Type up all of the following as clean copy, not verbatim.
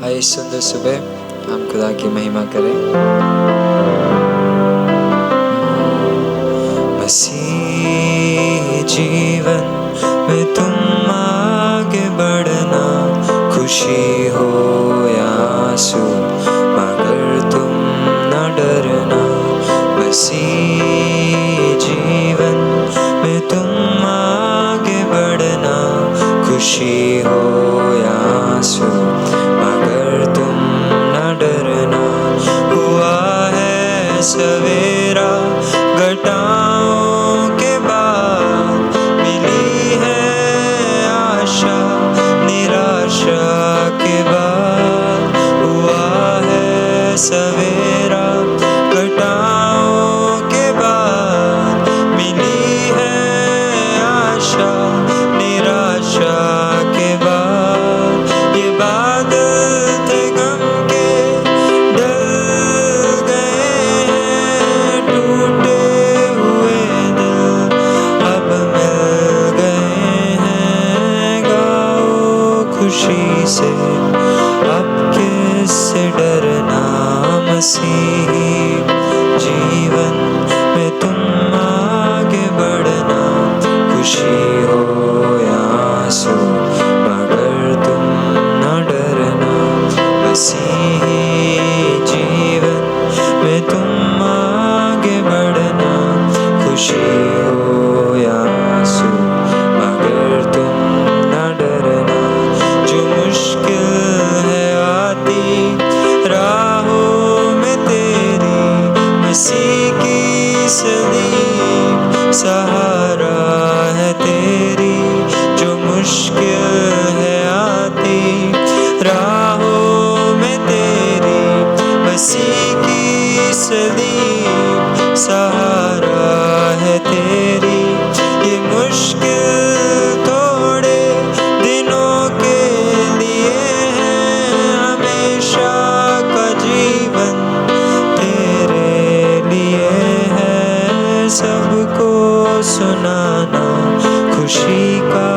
आइए सुंदर सुबह हम खुदा की महिमा करें। मसीह जीवन में तुम आगे बढ़ना, खुशी हो या आंसू मगर तुम न डरना। मसीह जीवन में तुम आगे बढ़ना, खुशी हो या आंसू मगर तुम न डरना। हुआ है सवेरा घटाओं के बाद, मिली है आशा निराशा के बाद। हुआ है सवेरा घटाओं के बाद, मिली है आशा निराशा के बाद। ये बादल थे गम के ढल गए हैं, टूटे हुए दिल अब मिल गए हैं। गाओ खुशी से अब किससे डरना, मसीही जीवन में तुम आगे बढ़ना, खुशी हो या आंसू मगर तुम न डरना। मसीही जीवन में तुम आगे बढ़ना, खुशी हो या आंसू मगर तुम न डरना। जो मुश्किल है आती राहों में तेरी, मसीह की सलीब सहारा है तेरी। जो मुश्किल है आती राहों में तेरी, मसीह की सलीब सहारा है तेरी। ये मुश्किल थोड़े दिनों के लिए है, हमेशा का जीवन तेरे लिए है। सबको सुनाना खुशी का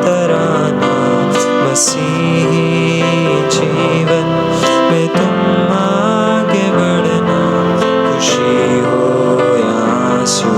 तराना, मसीही जीवन में तुम आगे बढ़ना, खुशी हो या आंसू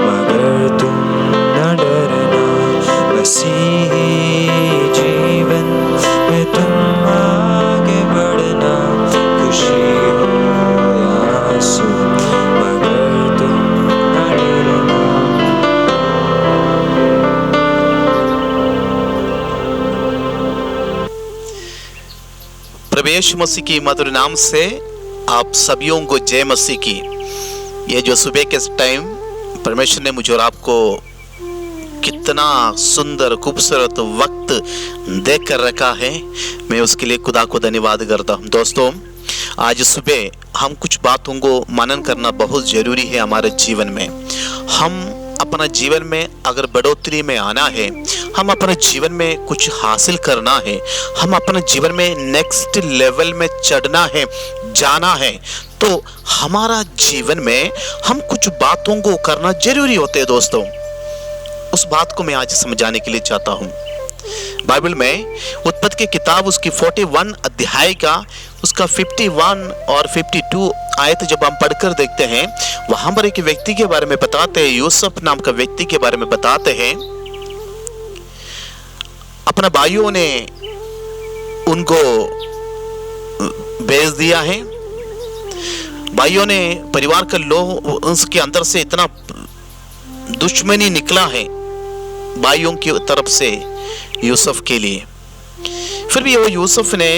मगर तुम न डरना। मसीही जीवन में तुम आगे बढ़ना, खुशी हो या आंसू मगर तुम न डरना। प्रभु यीशु मसीह की मधुर नाम से आप सभियों को जय मसीह की। ये जो सुबह के टाइम परमेश्वर ने मुझे और आपको कितना सुंदर खूबसूरत वक्त देकर रखा है, मैं उसके लिए खुदा को धन्यवाद करता हूँ। दोस्तों, आज सुबह हम कुछ बातों को मनन करना बहुत जरूरी है हमारे जीवन में। हम अपना जीवन में अगर बढ़ोतरी में आना है, हम अपने जीवन में कुछ हासिल करना है, हम अपने जीवन में नेक्स्ट लेवल में चढ़ना है, जाना है, तो हमारा जीवन में हम कुछ बातों को करना जरूरी होते हैं। दोस्तों, उस बात को मैं आज समझाने के लिए चाहता हूँ। बाइबल में उत्पत्ति की किताब उसकी 41 अध्याय का उसका 51 और 52 आयत जब हम पढ़कर देखते हैं, वहां पर एक व्यक्ति के बारे में बताते हैं, यूसुफ नाम का व्यक्ति के बारे में बताते हैं। अपना भाइयों ने उनको भेज दिया है। भाइयों ने परिवार का लोग उसके अंदर से इतना दुश्मनी निकला है भाइयों की तरफ से यूसुफ के लिए। फिर भी वो यूसुफ ने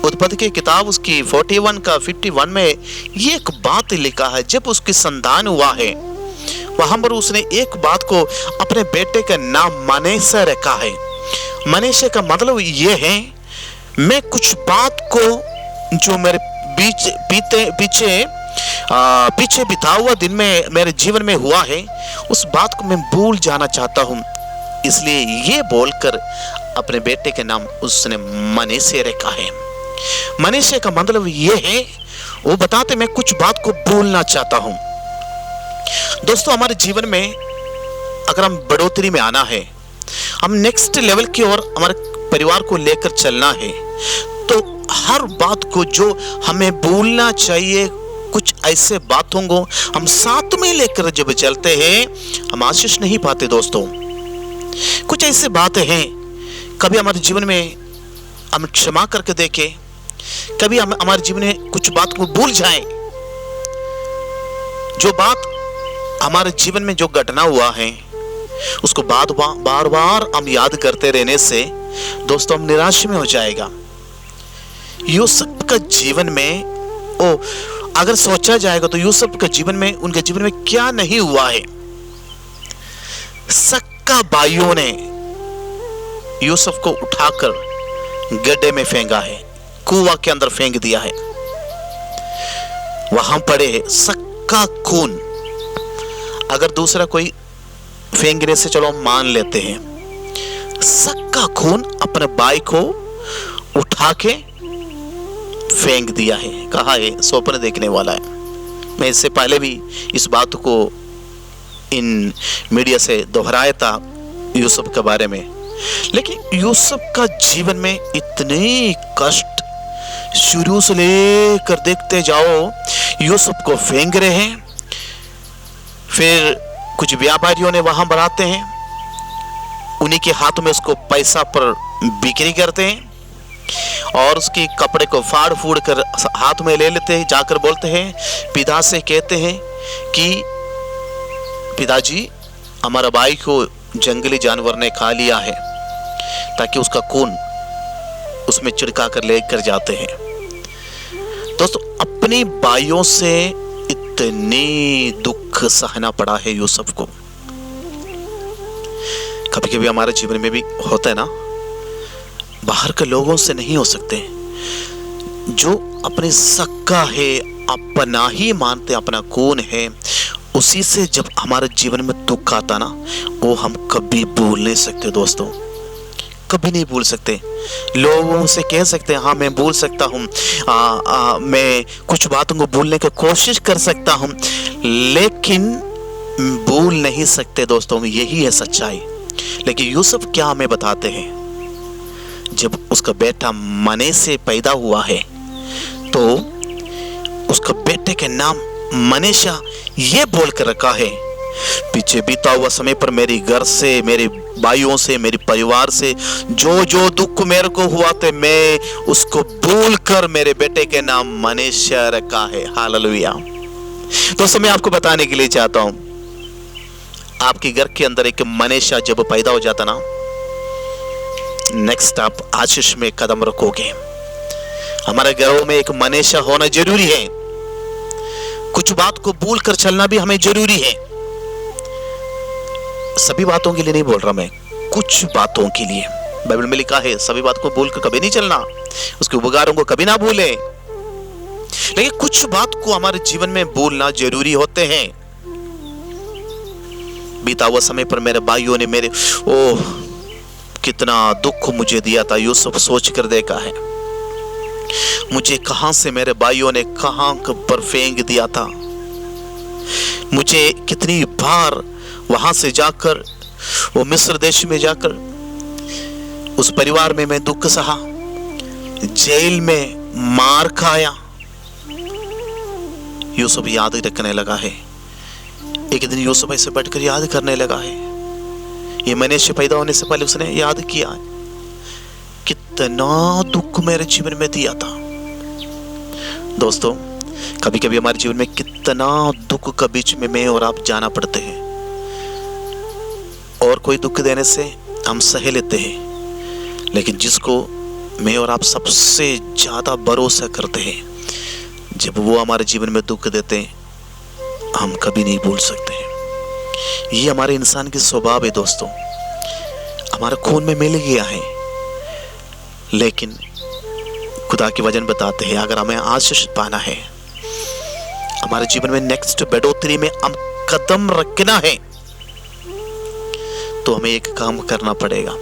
उत्पत्ति की किताब उसकी 41 का 51 में ये एक बात लिखा है। जब उसकी संतान हुआ है, वहां पर उसने एक बात को अपने बेटे का नाम मनेसे रखा है। मनेसे का मतलब ये है, मैं कुछ बात को जो मेरे पीछे बिता हुआ दिन में मेरे जीवन में हुआ है, उस बात को मैं भूल जाना चाहता हूं। इसलिए ये बोलकर अपने बेटे के नाम उसने मनेसे रखा है। मनेसे का मतलब ये है, वो बताते मैं कुछ बात को भूलना चाहता हूं। दोस्तों, हमारे जीवन में अगर हम बढ़ोतरी में आना है, हम नेक्स्ट लेवल की ओर हमारे परिवार को लेकर चलना है, हर बात को जो हमें भूलना चाहिए, कुछ ऐसे बातों को हम साथ में लेकर जब चलते हैं हम आशीष नहीं पाते दोस्तों। कुछ ऐसे बातें हैं, कभी हमारे जीवन में हम क्षमा करके देखें, कभी हम हमारे जीवन में कुछ बात को भूल जाएं। जो बात हमारे जीवन में जो घटना हुआ है उसको बार बार हम याद करते रहने से दोस्तों हम निराश में हो जाएगा। यूसुफ का जीवन में अगर सोचा जाएगा तो यूसुफ के जीवन में, उनके जीवन में क्या नहीं हुआ है। सक्का भाइयों ने यूसुफ को उठाकर गड्ढे में फेंका है, कुआं के अंदर फेंक दिया है। वहां पड़े सक्का खून। अगर दूसरा कोई फेंकने से चलो मान लेते हैं, सक्का खून अपने भाई को उठा के फेंक दिया है। कहा है स्वप्न देखने वाला है। मैं इससे पहले भी इस बात को इन मीडिया से दोहराया था यूसुफ के बारे में, लेकिन यूसुफ का जीवन में इतने कष्ट शुरू से लेकर देखते जाओ, यूसुफ को फेंक रहे हैं, फिर कुछ व्यापारियों ने वहां बनाते हैं, उन्हीं के हाथ में उसको पैसा पर बिक्री करते हैं और उसके कपड़े को फाड़ फूड़ कर हाथ में ले लेते हैं। जाकर बोलते हैं, पिता से कहते हैं कि पिताजी हमारा भाई को जंगली जानवर ने खा लिया है, ताकि उसका खून उसमें छिड़का कर लेकर जाते हैं। दोस्तों अपने भाइयों से इतनी दुख सहना पड़ा है यूसुफ को। कभी कभी हमारे जीवन में भी होता है ना, बाहर के लोगों से नहीं हो सकते, जो अपने सक्का है, अपना ही मानते, अपना खून है, उसी से जब हमारे जीवन में दुख आता ना, वो हम कभी भूल नहीं सकते दोस्तों, कभी नहीं भूल सकते। लोगों से कह सकते हैं हाँ मैं भूल सकता हूँ, मैं कुछ बातों को भूलने की कोशिश कर सकता हूँ, लेकिन भूल नहीं सकते दोस्तों, यही है सच्चाई। लेकिन यूसुफ क्या हमें बताते हैं, जब उसका बेटा मने से पैदा हुआ है तो उसका बेटे के नाम मनेशा ये बोल कर रखा है, पीछे बीता हुआ समय पर मेरे घर से, मेरे भाइयों से, मेरे परिवार से जो जो दुख मेरे को हुआ था मैं उसको भूल कर मेरे बेटे के नाम मनेशा रखा है। हालेलुया। तो मैं आपको बताने के लिए चाहता हूं, आपके घर के अंदर एक मनेशा जब पैदा हो जाता ना, नेक्स्ट आप आशीष में कदम रखोगे। हमारे घरों में एक मनेशा होना जरूरी है। कुछ बात को भूल कर चलना भी हमें जरूरी है। सभी बातों के लिए नहीं बोल रहा मैं, कुछ बातों के लिए। बाइबल में लिखा है सभी बात को भूल कर कभी नहीं चलना, उसके उपकारों को कभी ना भूले, लेकिन कुछ बात को हमारे जीवन में भूलना जरूरी होते हैं। बीता हुआ समय पर मेरे भाइयों ने मेरे कितना दुख मुझे दिया था, यूसुफ सोच कर देखा है, मुझे कहां से मेरे भाइयों ने कहां पर फेंक दिया था, मुझे कितनी बार वहां से जाकर वो मिस्र देश में जाकर उस परिवार में मैं दुख सहा, जेल में मार खाया। यूसुफ याद रखने लगा है। एक दिन यूसुफ ऐसे बैठकर याद करने लगा है, ये मनुष्य पैदा होने से पहले उसने याद किया कितना दुख मेरे जीवन में दिया था। दोस्तों कभी कभी हमारे जीवन में कितना दुख के बीच में मैं और आप जाना पड़ते हैं, और कोई दुख देने से हम सह लेते हैं, लेकिन जिसको मैं और आप सबसे ज्यादा भरोसा करते हैं, जब वो हमारे जीवन में दुख देते हैं हम कभी नहीं भूल सकते हैं। ये हमारे इंसान की स्वभाव है दोस्तों, हमारे खून में मिल गया है। लेकिन खुदा के वचन बताते हैं अगर हमें आशीष पाना है, हमारे जीवन में नेक्स्ट बढ़ोतरी में हम कदम रखना है, तो हमें एक काम करना पड़ेगा।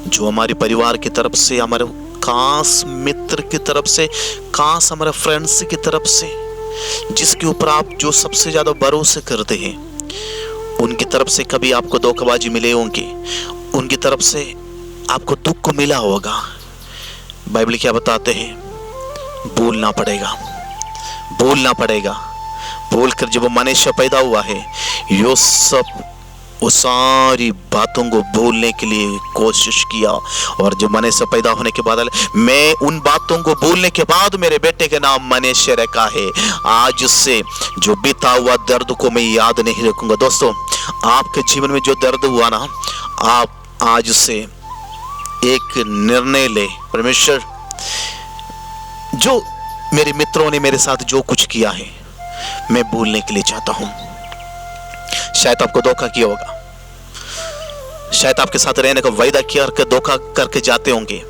जो हमारे परिवार की तरफ से, हमारे खास मित्र की तरफ से, खास हमारे फ्रेंड्स की तरफ से, जिसके ऊपर आप जो सबसे ज्यादा भरोसा करते हैं, उनकी तरफ से कभी आपको धोखाबाजी मिले होंगे, उनकी तरफ से आपको दुख मिला होगा, बाइबल क्या बताते हैं? बोलना पड़ेगा, बोलना पड़ेगा। बोलकर जब मनुष्य पैदा हुआ है, यूसुफ वो सारी बातों को बोलने के लिए कोशिश किया। और जब मनुष्य पैदा होने के बाद मैं उन बातों को बोलने के बाद मेरे बेटे के नाम मनुष्य रखा है। आज से जो बीता हुआ दर्द को मैं याद नहीं रखूंगा। दोस्तों, आपके जीवन में जो दर्द हुआ ना, आप आज से एक निर्णय ले, परमेश्वर जो मेरे मित्रों ने मेरे साथ जो कुछ किया है मैं भूलने के लिए चाहता हूं। शायद आपको धोखा किया होगा, शायद आपके साथ रहने का वायदा किया कर धोखा करके जाते होंगे,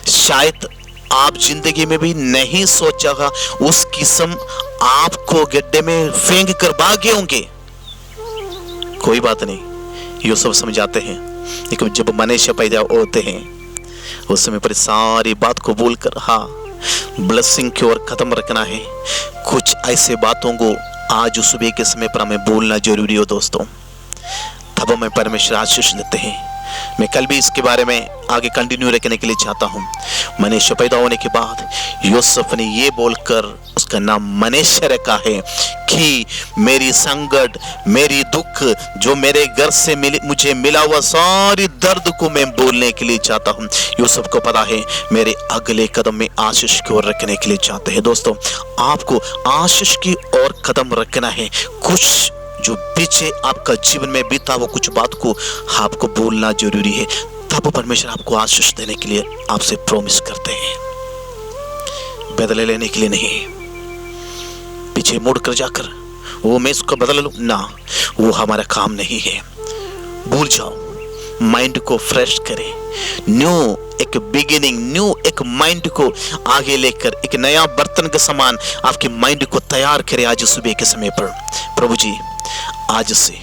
शायद आप जिंदगी में भी नहीं सोचा होगा उस किस्म आपको गड्ढे में फेंक कर भागे होंगे। कोई बात नहीं, ये सब समझाते हैं। लेकिन जब मनुष्य पैदा होते हैं उस समय पर सारी बात को बोलकर हाँ ब्लेसिंग की ओर खत्म रखना है। कुछ ऐसे बातों को आज सुबह के समय पर हमें बोलना जरूरी हो दोस्तों, तब हमें परमेश्वर आशीष देते हैं। मैं कल भी इसके बारे में आगे कंटिन्यू रखने के लिए चाहता हूँ। मनुष्य पैदा होने के बाद यूसुफ ने ये बोलकर उसका नाम मनुष्य रखा है कि मेरी संकट, मेरी दुख जो मेरे घर से मुझे मिला हुआ सारी दर्द को मैं बोलने के लिए चाहता हूँ। यूसुफ को पता है मेरे अगले कदम में आशीष की ओर रखने के लिए चाहते हैं। दोस्तों, आपको आशीष की ओर कदम रखना है। कुछ जो पीछे आपका जीवन में बीता वो कुछ बात को आपको बोलना जरूरी है, तब परमेश्वर आपको आशीष देने के लिए आपसे प्रॉमिस करते हैं। बदले लेने के लिए नहीं, पीछे मुड़ कर जाकर वो मैं इसको बदल लूं ना, वो हमारा काम नहीं है। भूल जाओ, माइंड को फ्रेश करें, न्यू एक बिगिनिंग, न्यू एक माइंड को आगे लेकर एक नया बर्तन के समान आपके माइंड को तैयार करें। आज सुबह के समय पर प्रभु जी आज से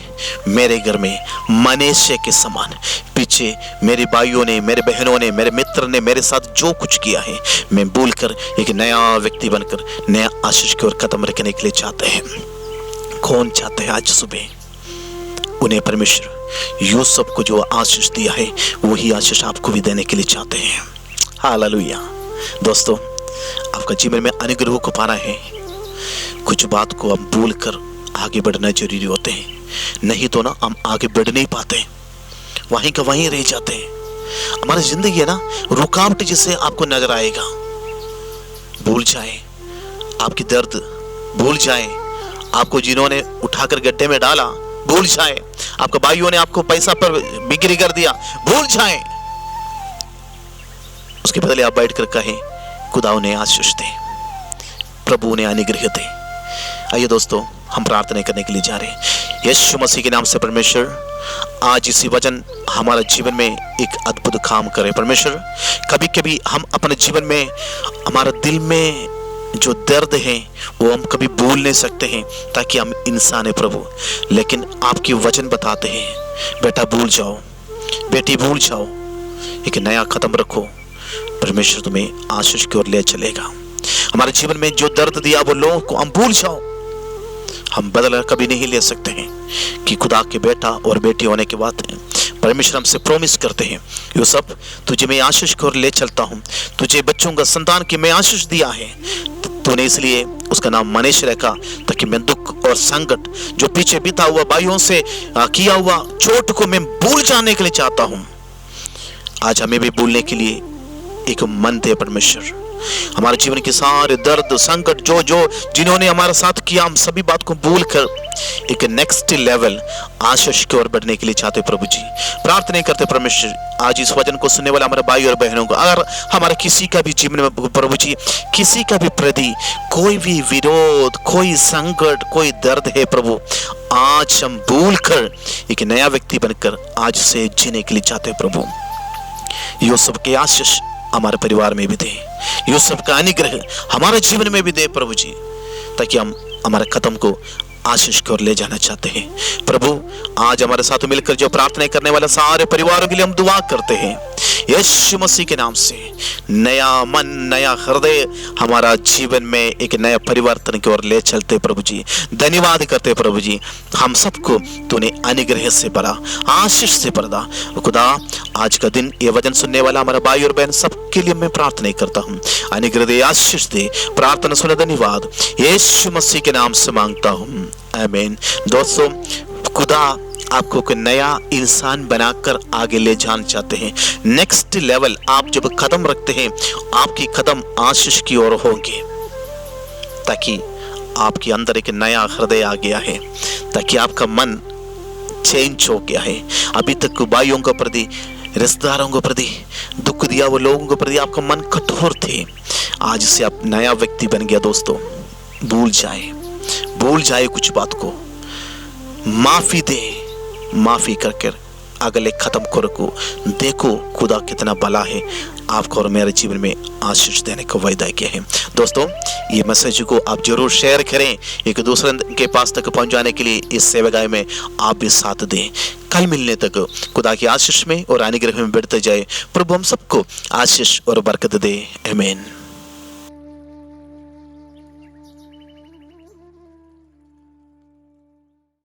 मेरे घर में मनुष्य के समान पीछे मेरे भाइयों ने, मेरे बहनों ने, मेरे मित्र ने मेरे साथ जो कुछ किया है मैं भूलकर एक नया व्यक्ति बनकर नया आशीष की ओर कदम रखने के लिए चाहते हैं। कौन चाहते हैं आज सुबह? उन्हें परमेश्वर यूसुफ को जो आशीष दिया है वही आशीष आपको भी देने के लिए चाहते हैं। हालेलुया। दोस्तों, आपका जीवन में अनुग्रह को पाना है, कुछ बात को हम भूलकर आगे बढ़ना जरूरी होते हैं, नहीं तो ना हम आगे बढ़ नहीं पाते, वहीं का वहीं रह जाते हैं। हमारी जिंदगी है ना रुकावट जिसे आपको नजर आएगा। भूल जाए आपकी दर्द, भूल जाए आपको जिन्होंने उठाकर गड्ढे में डाला, भूल जाए आपके भाइयों ने आपको पैसा पर बिक्री कर दिया, भूल जाए। उसके बदले आप बैठकर कहें खुदा उन्हें आशीष दे, प्रभु उन्हें अनुग्रह दे। आइए दोस्तों, हम प्रार्थना करने के लिए जा रहे हैं। यीशु मसीह के नाम से परमेश्वर आज इसी वचन हमारा जीवन में एक अद्भुत काम करे। परमेश्वर, कभी कभी हम अपने जीवन में हमारा दिल में जो दर्द है वो हम कभी भूल नहीं सकते हैं, ताकि हम इंसान है प्रभु, लेकिन आपकी वचन बताते हैं बेटा भूल जाओ, बेटी भूल जाओ, एक नया कदम रखो, परमेश्वर तुम्हें आशीष की ओर ले चलेगा। हमारे जीवन में जो दर्द दिया वो लोगों को हम भूल जाओ, हम बदला कभी नहीं ले सकते हैं कि खुदा के बेटा और बेटी होने के बाद परमेश्वर हमसे प्रॉमिस करते हैं यूसुफ तुझे मैं आशीष की ओर ले चलता हूँ, तुझे बच्चों का संतान की मैं आशीष दिया है, तूने इसलिए उसका नाम मनुष्य रखा ताकि मैं दुख और संकट जो पीछे बीता हुआ भाइयों से किया हुआ चोट को मैं भूल जाने के लिए चाहता हूँ। आज हमें भी भूलने के लिए एक मन दे परमेश्वर। हमारे जीवन के सारे दर्द संकट जो जिन्होंने हमारे साथ किया, हम सभी बात को भूल कर एक नेक्स्ट लेवल आशीष की ओर बढ़ने के लिए चाहते प्रभु जी। प्रार्थना करते परमेश्वर, आज इस वचन को सुनने वाले हमारे भाई और बहनों को, अगर हमारे किसी का भी जीवन में प्रभु जी किसी का भी प्रति कोई भी विरोध, कोई संकट, कोई दर्द है प्रभु, आज हम भूल कर एक नया व्यक्ति बनकर आज से जीने के लिए चाहते प्रभु। यूसुफ के आशीष हमारे परिवार में भी दे, यूसुफ का अनुग्रह हमारे जीवन में भी दे प्रभु जी, ताकि हम हमारे कदम को आशीष की ओर ले जाना चाहते हैं प्रभु। आज हमारे साथ मिलकर जो प्रार्थना करने वाले सारे परिवारों के लिए हम दुआ करते हैं यीशु मसीह के नाम से। नया मन, नया हृदय हमारा जीवन में एक नया परिवर्तन की ओर ले चलते प्रभु जी। धन्यवाद करते प्रभु जी, हम सबको तूने अनुग्रह से भरा, आशीष से भरा खुदा। आज का दिन ये वचन सुनने वाला हमारा भाई और बहन सबके लिए मैं प्रार्थना करता हूँ। अनुग्रह दे, आशीष दे। प्रार्थना सुने, धन्यवाद यीशु मसीह के नाम से मांगता हूँ, आमीन। दोस्तों, खुदा आपको एक नया इंसान बनाकर आगे ले जाना चाहते हैं। नेक्स्ट लेवल आप जब कदम रखते हैं, आपकी कदम आशीष की ओर होंगे, ताकि आपके अंदर एक नया हृदय आ गया है, ताकि आपका मन चेंज हो गया है। अभी तक भाइयों के प्रति, रिश्तेदारों के प्रति, दुख दिया वो लोगों के प्रति आपका मन कठोर थे, आज से आप नया व्यक्ति बन गया। दोस्तों, भूल जाए कुछ बात को, माफी दे, माफी करके अगले खत्म करो। देखो खुदा कितना भला है, आपको और मेरे जीवन में आशीष देने का वायदा किया है। दोस्तों, ये मैसेज को आप जरूर शेयर करें, एक दूसरे के पास तक पहुंचाने के लिए इस सेवागाह में आप भी साथ दें। कल मिलने तक खुदा की आशीष में और अनुग्रह में बढ़ते जाए। प्रभु हम सबको आशीष और बरकत दे, आमीन।